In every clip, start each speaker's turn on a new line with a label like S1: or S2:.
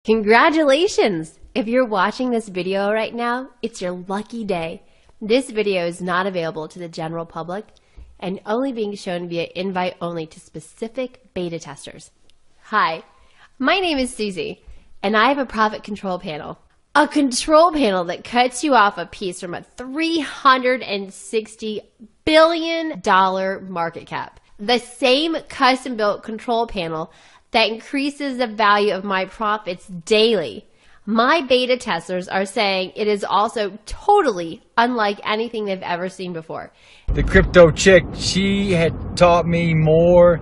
S1: Congratulations! If you're watching this video right now, it's your lucky day. This video is not available to the general public and only being shown via invite only to specific beta testers. Hi, my name is Susie, and I have a profit control panel. A control panel that cuts you off a piece from a $360 billion market cap. The same custom-built control panel that increases the value of my profits daily. My beta testers are saying it is also totally unlike anything they've ever seen before.
S2: The crypto chick, she had taught me more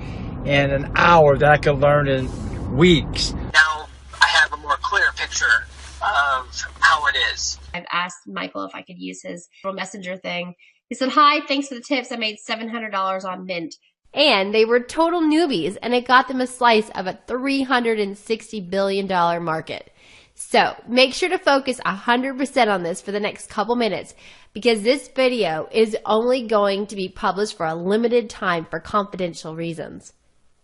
S2: in an hour than I could learn in weeks.
S3: Now I have a more clear picture of how it is.
S1: I've asked Michael if I could use his little messenger thing. He said, "Hi, thanks for the tips. I made $700 on Mint." And they were total newbies, and it got them a slice of a $360 billion market. So make sure to focus 100% on this for the next couple minutes, because this video is only going to be published for a limited time for confidential reasons.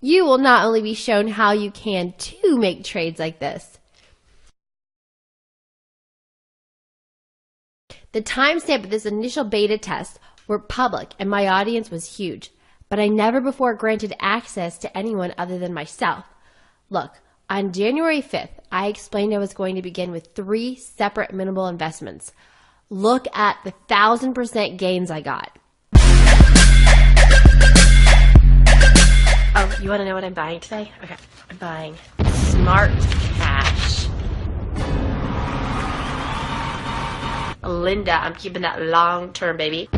S1: You will not only be shown how you can too make trades like this. The timestamp of this initial beta test were public, and my audience was huge. But I never before granted access to anyone other than myself. Look, on January 5th, I explained I was going to begin with 3 separate minimal investments. Look at the 1,000% gains I got. Oh, you want to know what I'm buying today? Okay, I'm buying Smart Cash. Linda, I'm keeping that long term, baby.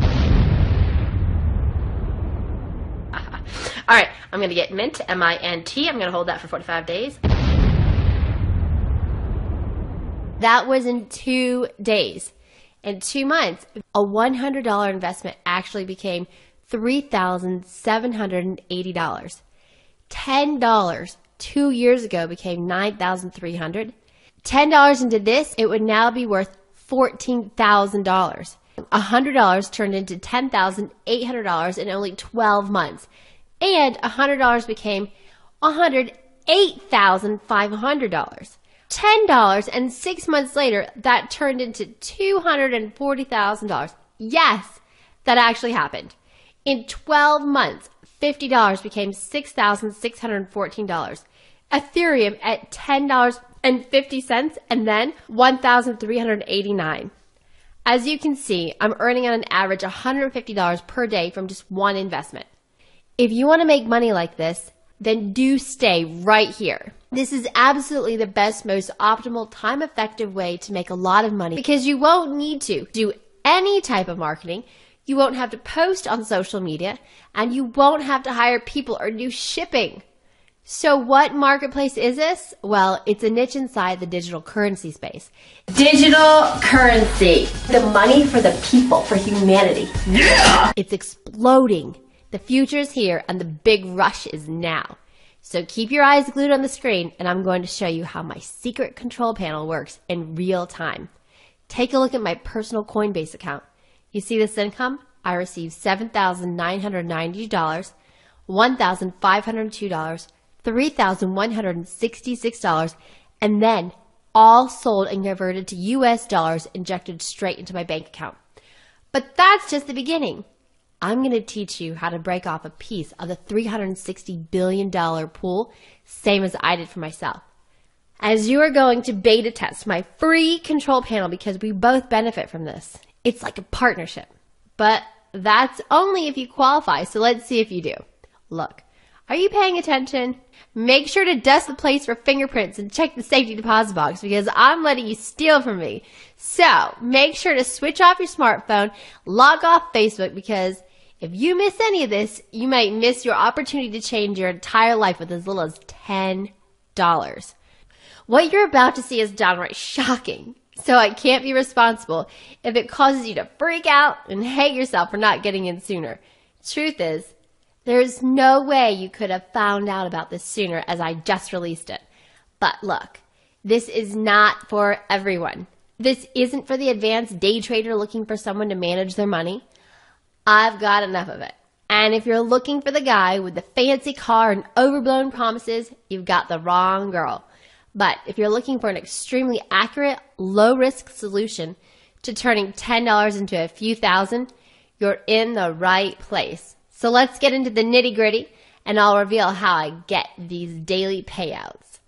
S1: All right, I'm going to get Mint, M-I-N-T. I'm going to hold that for 45 days. That was in 2 days. In 2 months, a $100 investment actually became $3,780. $10 2 years ago became $9,300. $10 into this, it would now be worth $14,000. $100 turned into $10,800 in only 12 months. And $100 became $108,500. $10 and 6 months later, that turned into $240,000. Yes, that actually happened. In 12 months, $50 became $6,614. Ethereum at $10.50 and then $1,389. As you can see, I'm earning on an average $150 per day from just one investment. If you want to make money like this, then do stay right here. This is absolutely the best, most optimal, time-effective way to make a lot of money, because you won't need to do any type of marketing, you won't have to post on social media, and you won't have to hire people or do shipping. So what marketplace is this? Well, it's a niche inside the digital currency space. Digital currency. The money for the people, for humanity. Yeah! It's exploding. The future is here and the big rush is now. So keep your eyes glued on the screen, and I'm going to show you how my secret control panel works in real time. Take a look at my personal Coinbase account. You see this income? I received $7,990, $1,502, $3,166, and then all sold and converted to US dollars injected straight into my bank account. But that's just the beginning. I'm going to teach you how to break off a piece of the $360 billion pool, same as I did for myself. As you are going to beta test my free control panel, because we both benefit from this. It's like a partnership, but that's only if you qualify, so let's see if you do. Look, are you paying attention? Make sure to dust the place for fingerprints and check the safety deposit box, because I'm letting you steal from me. So make sure to switch off your smartphone, log off Facebook, because if you miss any of this, you might miss your opportunity to change your entire life with as little as $10. What you're about to see is downright shocking, so I can't be responsible if it causes you to freak out and hate yourself for not getting in sooner. Truth is, there's no way you could have found out about this sooner, as I just released it. But look, this is not for everyone. This isn't for the advanced day trader looking for someone to manage their money. I've got enough of it. And if you're looking for the guy with the fancy car and overblown promises, you've got the wrong girl. But if you're looking for an extremely accurate, low-risk solution to turning $10 into a few thousand, you're in the right place. So let's get into the nitty-gritty, and I'll reveal how I get these daily payouts.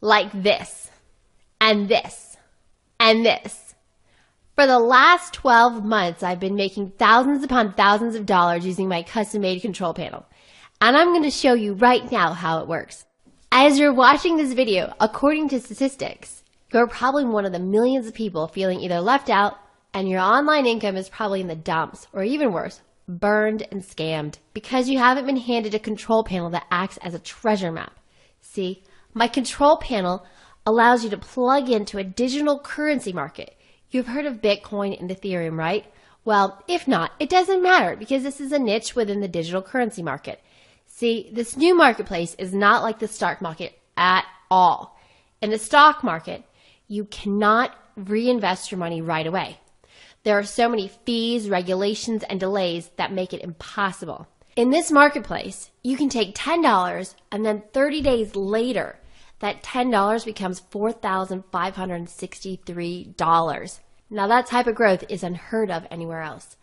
S1: Like this, and this, and this. For the last 12 months, I've been making thousands upon thousands of dollars using my custom-made control panel. And I'm going to show you right now how it works. As you're watching this video, according to statistics, you're probably one of the millions of people feeling either left out, and your online income is probably in the dumps, or even worse, burned and scammed, because you haven't been handed a control panel that acts as a treasure map. See, my control panel allows you to plug into a digital currency market. You've heard of Bitcoin and Ethereum, right? Well, if not, it doesn't matter, because this is a niche within the digital currency market. See, this new marketplace is not like the stock market at all. In the stock market, you cannot reinvest your money right away. There are so many fees, regulations, and delays that make it impossible. In this marketplace, you can take $10 and then 30 days later, that $10 becomes $4,563. Now that type of growth is unheard of anywhere else.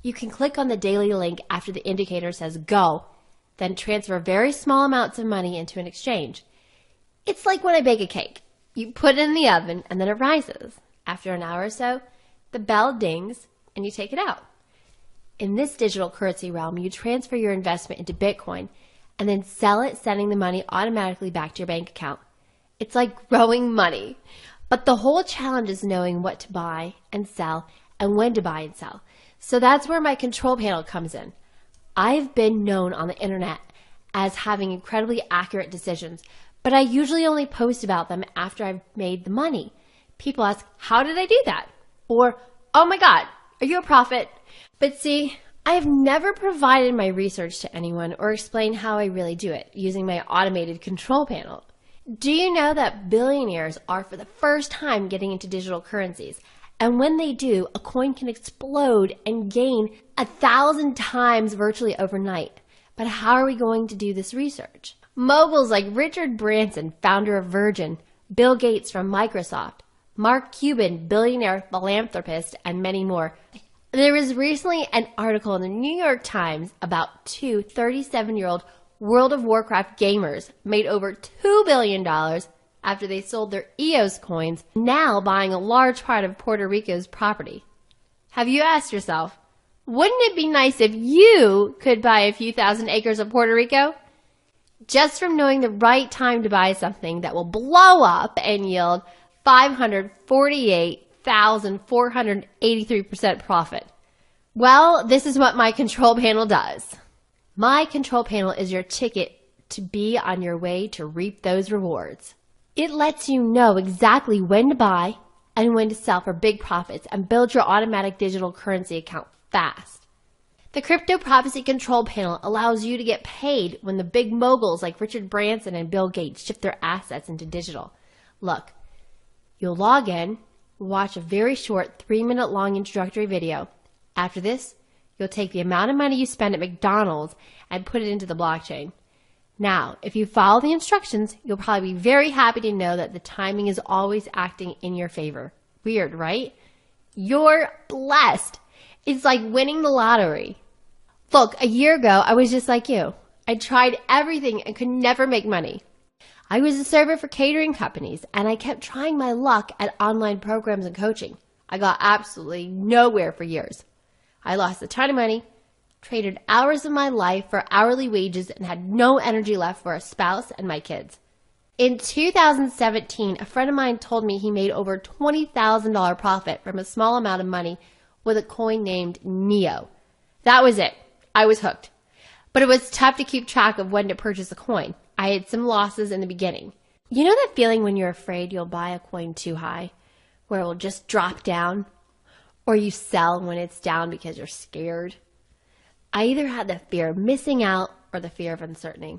S1: You can click on the daily link after the indicator says go, then transfer very small amounts of money into an exchange. It's like when I bake a cake. You put it in the oven and then it rises. After an hour or so, the bell dings and you take it out. In this digital currency realm, you transfer your investment into Bitcoin and then sell it, sending the money automatically back to your bank account. It's like growing money. But the whole challenge is knowing what to buy and sell and when to buy and sell. So that's where my control panel comes in. I've been known on the internet as having incredibly accurate decisions, but I usually only post about them after I've made the money. People ask, how did I do that? Or, oh my God, are you a prophet? But see, I have never provided my research to anyone or explained how I really do it using my automated control panel. Do you know that billionaires are for the first time getting into digital currencies? And when they do, a coin can explode and gain 1,000 times virtually overnight. But how are we going to do this research? Moguls like Richard Branson, founder of Virgin, Bill Gates from Microsoft, Mark Cuban, billionaire philanthropist, and many more. There was recently an article in the New York Times about two 37-year-old World of Warcraft gamers made over $2 billion after they sold their EOS coins, now buying a large part of Puerto Rico's property. Have you asked yourself, wouldn't it be nice if you could buy a few thousand acres of Puerto Rico? Just from knowing the right time to buy something that will blow up and yield 548,483% profit. Well, this is what my control panel does. My control panel is your ticket to be on your way to reap those rewards. It lets you know exactly when to buy and when to sell for big profits and build your automatic digital currency account fast. The Crypto Prophecy Control Panel allows you to get paid when the big moguls like Richard Branson and Bill Gates shift their assets into digital. Look, you'll log in, watch a very short 3-minute long introductory video. After this, you'll take the amount of money you spend at McDonald's and put it into the blockchain. Now, if you follow the instructions, you'll probably be very happy to know that the timing is always acting in your favor. Weird, right? You're blessed. It's like winning the lottery. Look, a year ago, I was just like you. I tried everything and could never make money. I was a server for catering companies, and I kept trying my luck at online programs and coaching. I got absolutely nowhere for years. I lost a ton of money, traded hours of my life for hourly wages, and had no energy left for a spouse and my kids. In 2017, a friend of mine told me he made over $20,000 profit from a small amount of money with a coin named Neo. That was it. I was hooked. But it was tough to keep track of when to purchase a coin. I had some losses in the beginning. You know that feeling when you're afraid you'll buy a coin too high, where it will just drop down? Or you sell when it's down because you're scared? I either had the fear of missing out or the fear of uncertainty.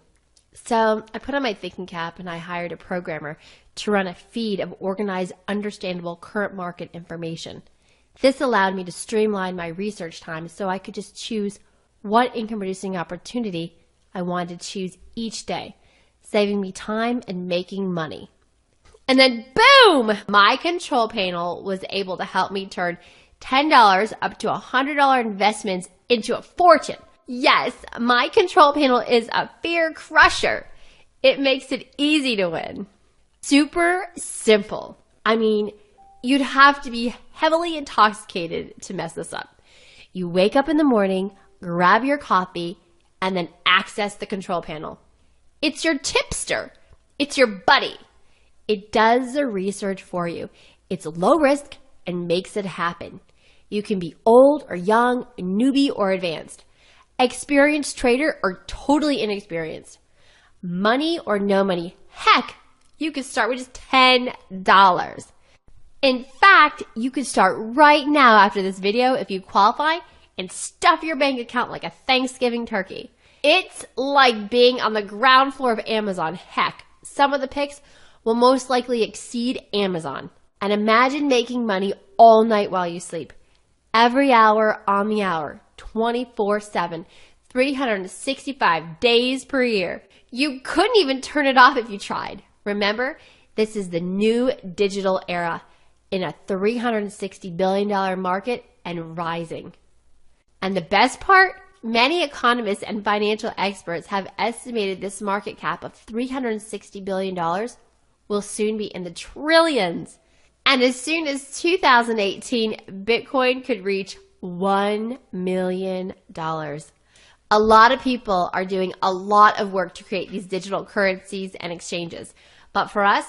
S1: So I put on my thinking cap and I hired a programmer to run a feed of organized, understandable current market information. This allowed me to streamline my research time so I could just choose what income-producing opportunity I wanted to choose each day, saving me time and making money. And then boom, my control panel was able to help me turn $10 up to $100 investments into a fortune. Yes, my control panel is a fear crusher. It makes it easy to win. Super simple. I mean, you'd have to be heavily intoxicated to mess this up. You wake up in the morning, grab your coffee, and then access the control panel. It's your tipster. It's your buddy. It does the research for you. It's low risk and makes it happen. You can be old or young, newbie or advanced, experienced trader or totally inexperienced, money or no money. Heck, you could start with just $10. In fact, you could start right now after this video if you qualify and stuff your bank account like a Thanksgiving turkey. It's like being on the ground floor of Amazon. Heck, some of the picks will most likely exceed Amazon. And imagine making money all night while you sleep. Every hour on the hour, 24/7, 365 days per year. You couldn't even turn it off if you tried. Remember, this is the new digital era in a $360 billion market and rising. And the best part, many economists and financial experts have estimated this market cap of $360 billion will soon be in the trillions. And as soon as 2018, Bitcoin could reach $1 million. A lot of people are doing a lot of work to create these digital currencies and exchanges. But for us,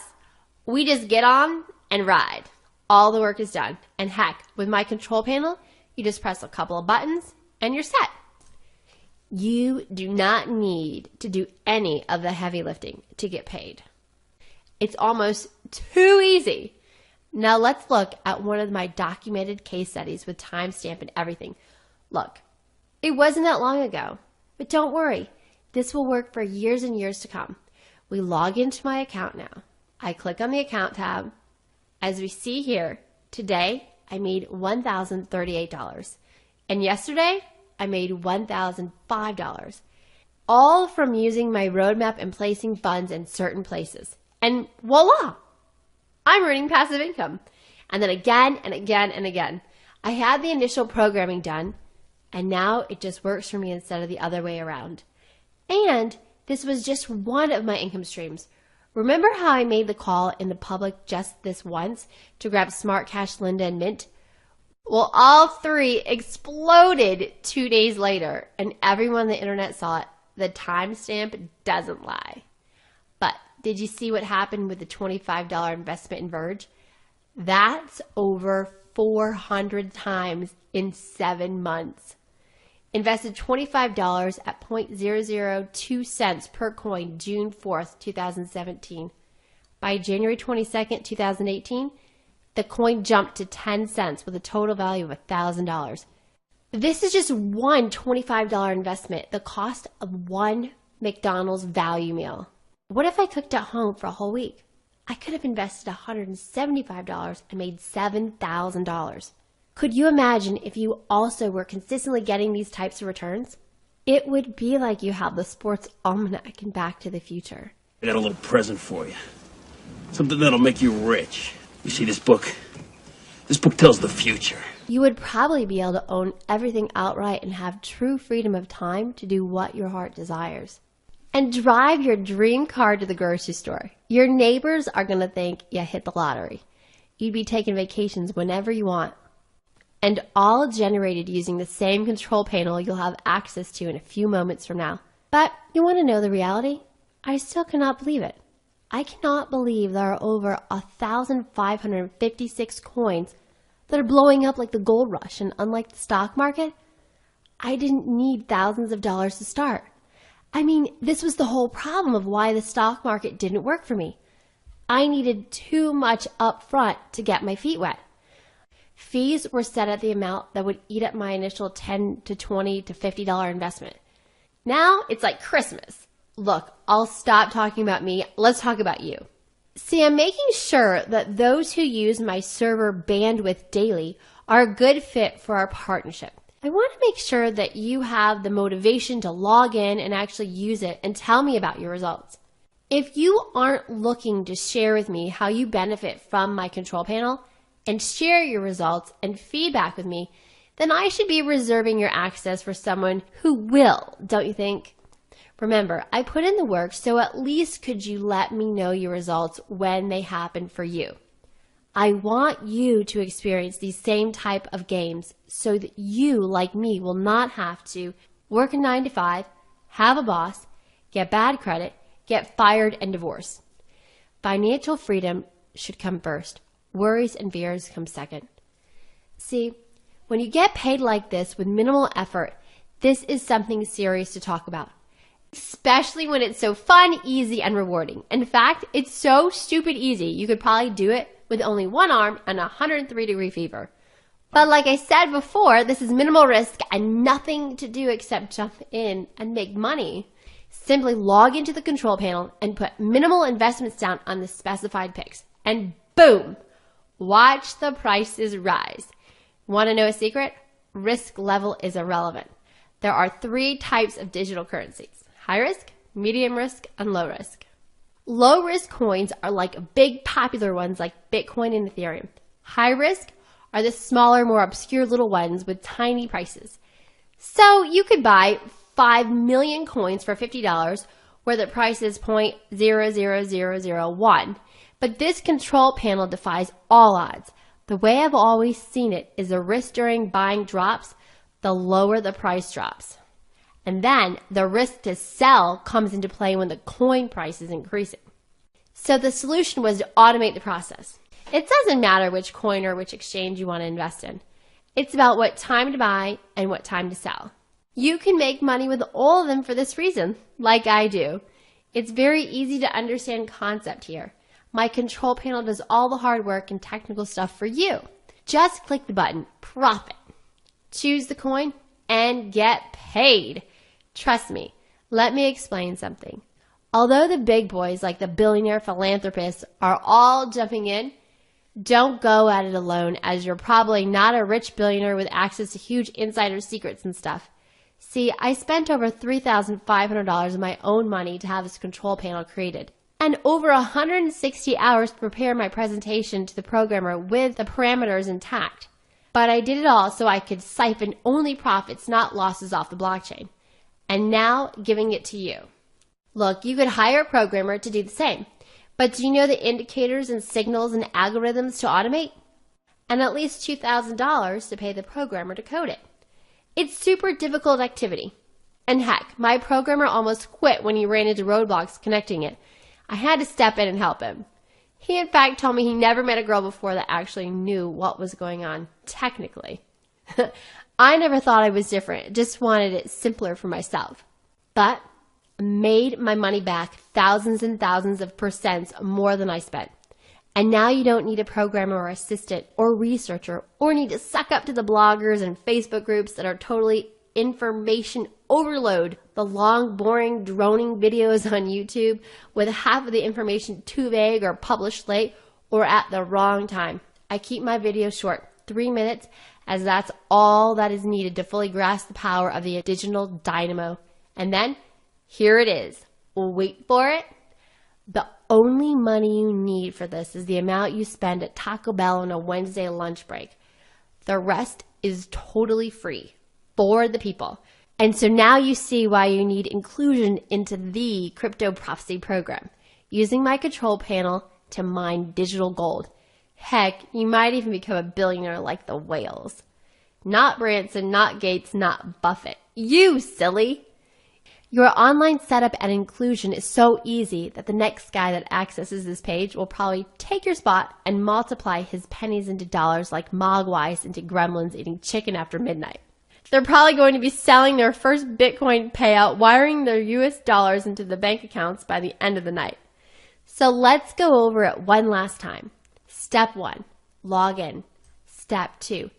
S1: we just get on and ride. All the work is done. And heck, with my control panel, you just press a couple of buttons and you're set. You do not need to do any of the heavy lifting to get paid. It's almost too easy. Now let's look at one of my documented case studies with timestamp and everything. Look, it wasn't that long ago, but don't worry. This will work for years and years to come. We log into my account now. I click on the account tab. As we see here, today I made $1,038. And yesterday I made $1,005. All from using my roadmap and placing funds in certain places. And voila! I'm earning passive income. And then again and again and again. I had the initial programming done, and now it just works for me instead of the other way around. And this was just one of my income streams. Remember how I made the call in the public just this once to grab Smart Cash, Linda, and Mint? Well, all three exploded 2 days later, and everyone on the internet saw it. The timestamp doesn't lie. But did you see what happened with the $25 investment in Verge? That's over 400 times in 7 months. Invested $25 at 0.002 cents per coin June 4th, 2017. By January 22nd, 2018, the coin jumped to 10 cents with a total value of $1,000. This is just one $25 investment, the cost of one McDonald's value meal. What if I cooked at home for a whole week? I could have invested $175 and made $7,000. Could you imagine if you also were consistently getting these types of returns? It would be like you have the sports almanac in Back to the Future.
S4: I got a little present for you. Something that'll make you rich. You see this book? This book tells the future.
S1: You would probably be able to own everything outright and have true freedom of time to do what your heart desires. And drive your dream car to the grocery store. Your neighbors are going to think you hit the lottery. You'd be taking vacations whenever you want. And all generated using the same control panel you'll have access to in a few moments from now. But you want to know the reality? I still cannot believe it. I cannot believe there are over 1,556 coins that are blowing up like the gold rush, and unlike the stock market, I didn't need thousands of dollars to start. I mean, this was the whole problem of why the stock market didn't work for me. I needed too much up front to get my feet wet. Fees were set at the amount that would eat up my initial $10 to $20 to $50 investment. Now it's like Christmas. Look, I'll stop talking about me. Let's talk about you. See, I'm making sure that those who use my server bandwidth daily are a good fit for our partnership. I want to make sure that you have the motivation to log in and actually use it and tell me about your results. If you aren't looking to share with me how you benefit from my control panel and share your results and feedback with me, then I should be reserving your access for someone who will, don't you think? Remember, I put in the work, so at least could you let me know your results when they happen for you? I want you to experience these same type of games so that you, like me, will not have to work a 9 to 5, have a boss, get bad credit, get fired, and divorced. Financial freedom should come first. Worries and fears come second. See, when you get paid like this with minimal effort, this is something serious to talk about. Especially when it's so fun, easy, and rewarding. In fact, it's so stupid easy, you could probably do it with only one arm and 103-degree fever. But like I said before, this is minimal risk and nothing to do except jump in and make money. Simply log into the control panel and put minimal investments down on the specified picks. And boom! Watch the prices rise. Want to know a secret? Risk level is irrelevant. There are 3 types of digital currencies: high risk, medium risk, and low risk. Low risk coins are like big popular ones like Bitcoin and Ethereum. High risk are the smaller, more obscure little ones with tiny prices. So you could buy 5 million coins for $50 where the price is 0.00001. But this control panel defies all odds. The way I've always seen it is the risk during buying drops, the lower the price drops. And then the risk to sell comes into play when the coin price is increasing. So the solution was to automate the process. It doesn't matter which coin or which exchange you want to invest in. It's about what time to buy and what time to sell. You can make money with all of them for this reason, like I do. It's very easy to understand concept here. My control panel does all the hard work and technical stuff for you. Just click the button, profit. Choose the coin and get paid. Trust me, let me explain something. Although the big boys like the billionaire philanthropists are all jumping in, don't go at it alone, as you're probably not a rich billionaire with access to huge insider secrets and stuff. See, I spent over $3,500 of my own money to have this control panel created, and over 160 hours to prepare my presentation to the programmer with the parameters intact. But I did it all so I could siphon only profits, not losses, off the blockchain. And now giving it to you. Look, you could hire a programmer to do the same, but do you know the indicators and signals and algorithms to automate? And at least $2,000 to pay the programmer to code it. It's super difficult activity. And heck, my programmer almost quit when he ran into roadblocks connecting it. I had to step in and help him. He in fact told me he never met a girl before that actually knew what was going on, technically. I never thought I was different, just wanted it simpler for myself. But made my money back thousands and thousands of percents more than I spent. And now you don't need a programmer or assistant or researcher or need to suck up to the bloggers and Facebook groups that are totally information overload. The long, boring, droning videos on YouTube with half of the information too vague or published late or at the wrong time. I keep my videos short, 3 minutes, as that's all that is needed to fully grasp the power of the digital dynamo. And then, here it is. Wait for it. The only money you need for this is the amount you spend at Taco Bell on a Wednesday lunch break. The rest is totally free for the people. And so now you see why you need inclusion into the Crypto Prophecy program, using my control panel to mine digital gold. Heck, you might even become a billionaire like the whales. Not Branson, not Gates, not Buffett. You silly! Your online setup and inclusion is so easy that the next guy that accesses this page will probably take your spot and multiply his pennies into dollars like mogwais into gremlins eating chicken after midnight. They're probably going to be selling their first Bitcoin payout, wiring their US dollars into the bank accounts by the end of the night. So let's go over it one last time. Step 1, log in. Step 2,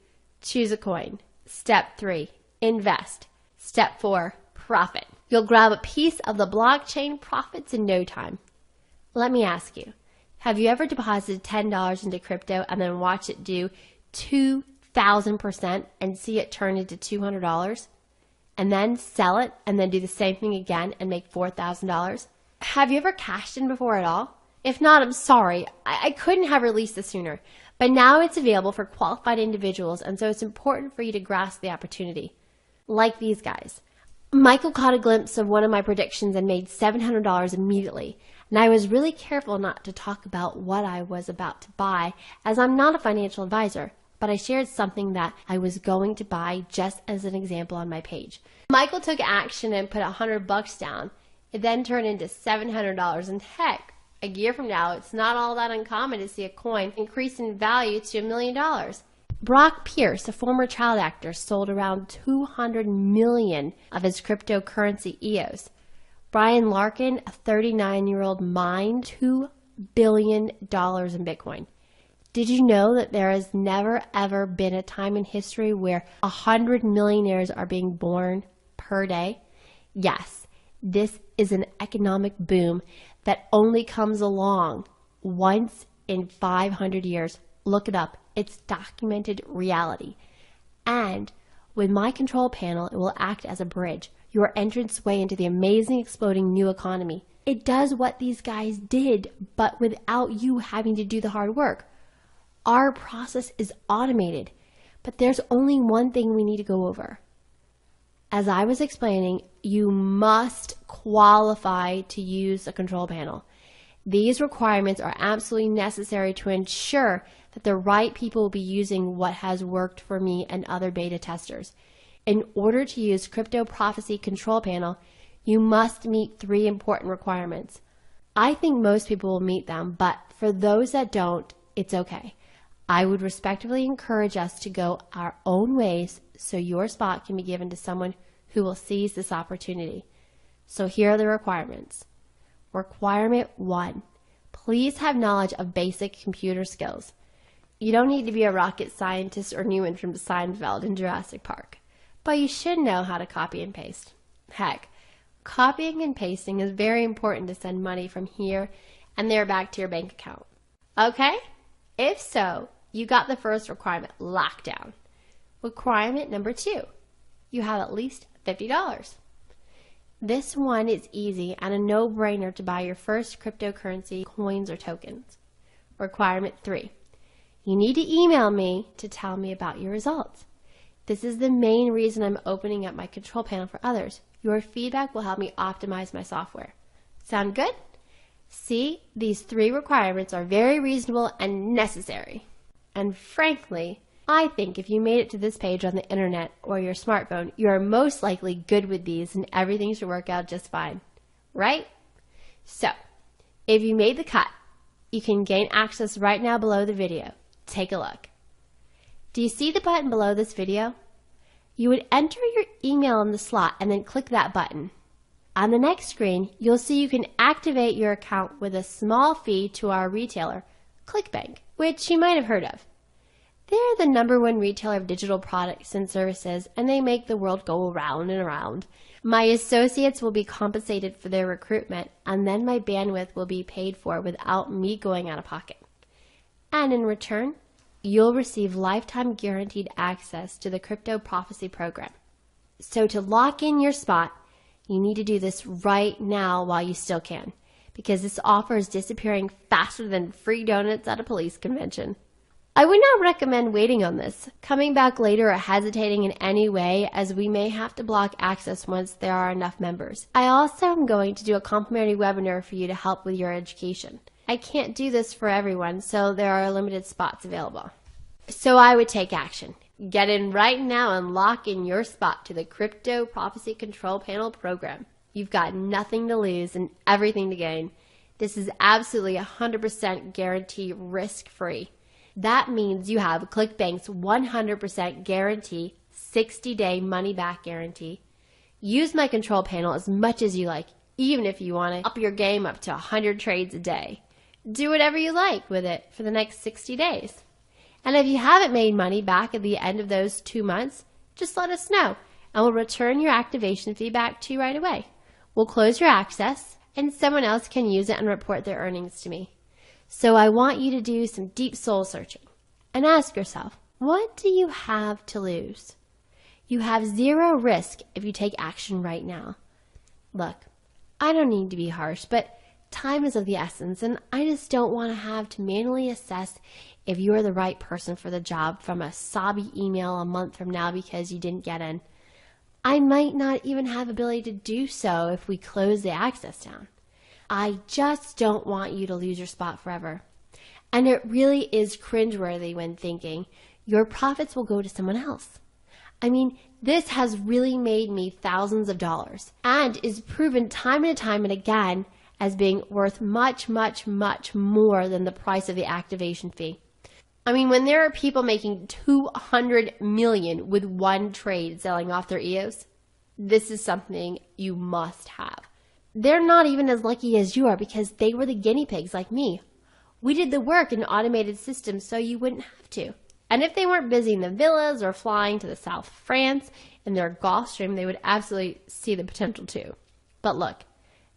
S1: choose a coin. Step 3, invest. Step 4, profit. You'll grab a piece of the blockchain profits in no time. Let me ask you, have you ever deposited $10 into crypto and then watched it do 2,000% and see it turn into $200? And then sell it and then do the same thing again and make $4,000? Have you ever cashed in before at all? If not, I'm sorry. I couldn't have released this sooner. But now it's available for qualified individuals, and so it's important for you to grasp the opportunity. Like these guys. Michael caught a glimpse of one of my predictions and made $700 immediately. And I was really careful not to talk about what I was about to buy, as I'm not a financial advisor. But I shared something that I was going to buy just as an example on my page. Michael took action and put $100 down. It then turned into $700, and heck, a year from now, it's not all that uncommon to see a coin increase in value to $1 million. Brock Pierce, a former child actor, sold around 200 million of his cryptocurrency EOS. Brian Larkin, a 39-year-old, mined $2 billion in Bitcoin. Did you know that there has never ever been a time in history where 100 millionaires are being born per day? Yes, this is an economic boom that only comes along once in 500 years. Look it up. It's documented reality. And with my control panel, it will act as a bridge, your entrance way into the amazing exploding new economy. It does what these guys did, but without you having to do the hard work. Our process is automated, but there's only one thing we need to go over. As I was explaining, you must qualify to use a control panel. These requirements are absolutely necessary to ensure that the right people will be using what has worked for me and other beta testers. In order to use Crypto Prophecy Control Panel, you must meet 3 important requirements. I think most people will meet them, but for those that don't, it's okay. I would respectfully encourage us to go our own ways so your spot can be given to someone who will seize this opportunity. So here are the requirements. Requirement 1, please have knowledge of basic computer skills. You don't need to be a rocket scientist or Newman from Seinfeld in Jurassic Park, but you should know how to copy and paste. Heck, copying and pasting is very important to send money from here and there back to your bank account. Okay? If so, you got the first requirement locked down. Requirement number 2, you have at least $50. This one is easy and a no-brainer to buy your first cryptocurrency coins or tokens. Requirement 3, you need to email me to tell me about your results. This is the main reason I'm opening up my control panel for others. Your feedback will help me optimize my software. Sound good? See, these 3 requirements are very reasonable and necessary. And frankly, I think if you made it to this page on the internet or your smartphone, you are most likely good with these and everything should work out just fine. Right? So, if you made the cut, you can gain access right now below the video. Take a look. Do you see the button below this video? You would enter your email in the slot and then click that button. On the next screen, you'll see you can activate your account with a small fee to our retailer, ClickBank, which you might have heard of. They're the #1 retailer of digital products and services, and they make the world go around and around. My associates will be compensated for their recruitment, and then my bandwidth will be paid for without me going out of pocket. And in return, you'll receive lifetime guaranteed access to the Crypto Prophecy program. So to lock in your spot, you need to do this right now while you still can, because this offer is disappearing faster than free donuts at a police convention. I would not recommend waiting on this, coming back later or hesitating in any way, as we may have to block access once there are enough members. I also am going to do a complimentary webinar for you to help with your education. I can't do this for everyone, so there are limited spots available. So I would take action. Get in right now and lock in your spot to the Crypto Prophecy Control Panel program. You've got nothing to lose and everything to gain. This is absolutely 100% guarantee risk-free. That means you have ClickBank's 100% guarantee, 60-day money-back guarantee. Use my control panel as much as you like, even if you want to up your game up to 100 trades a day. Do whatever you like with it for the next 60 days. And if you haven't made money back at the end of those 2 months, just let us know, and we'll return your activation fee back to you right away. We'll close your access, and someone else can use it and report their earnings to me. So I want you to do some deep soul searching and ask yourself, what do you have to lose? You have 0 risk if you take action right now. Look, I don't need to be harsh, but time is of the essence, and I just don't want to have to manually assess if you're the right person for the job from a sobby email a month from now because you didn't get in. I might not even have ability to do so if we close the access down. I just don't want you to lose your spot forever. And it really is cringeworthy when thinking your profits will go to someone else. I mean, this has really made me thousands of dollars and is proven time and time and again as being worth much, much, much more than the price of the activation fee. I mean, when there are people making $200 million with one trade selling off their EOS, this is something you must have. They're not even as lucky as you are because they were the guinea pigs like me. We did the work in automated systems so you wouldn't have to. And if they weren't busy in the villas or flying to the south of France in their Gulfstream, they would absolutely see the potential too. But look,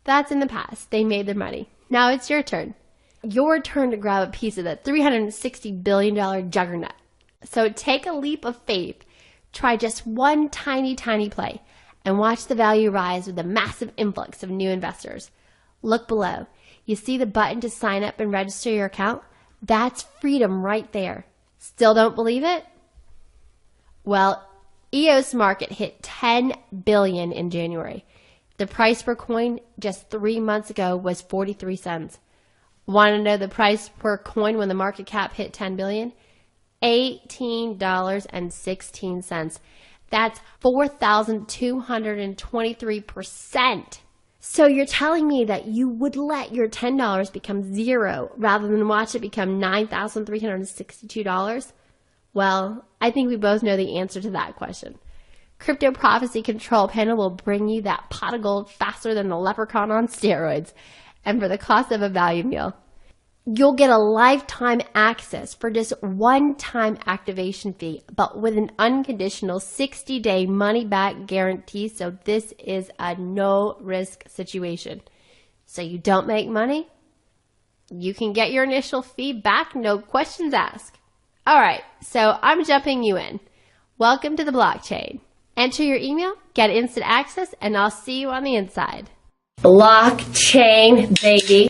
S1: that's in the past. They made their money. Now it's your turn. Your turn to grab a piece of the $360 billion juggernaut. So take a leap of faith. Try just one tiny, tiny play and watch the value rise with a massive influx of new investors. Look below. You see the button to sign up and register your account? That's freedom right there. Still don't believe it? Well, EOS market hit $10 billion in January. The price per coin just 3 months ago was 43 cents. Want to know the price per coin when the market cap hit $10 billion? $18.16. That's 4,223%. So you're telling me that you would let your $10 become zero rather than watch it become $9,362? Well, I think we both know the answer to that question. Crypto Prophecy Control Panel will bring you that pot of gold faster than the leprechaun on steroids, and for the cost of a value meal. You'll get a lifetime access for just one-time activation fee, but with an unconditional 60-day money-back guarantee, so this is a no-risk situation. So you don't make money? You can get your initial fee back, no questions asked. All right, so I'm jumping you in. Welcome to the blockchain. Enter your email, get instant access, and I'll see you on the inside. Blockchain, baby.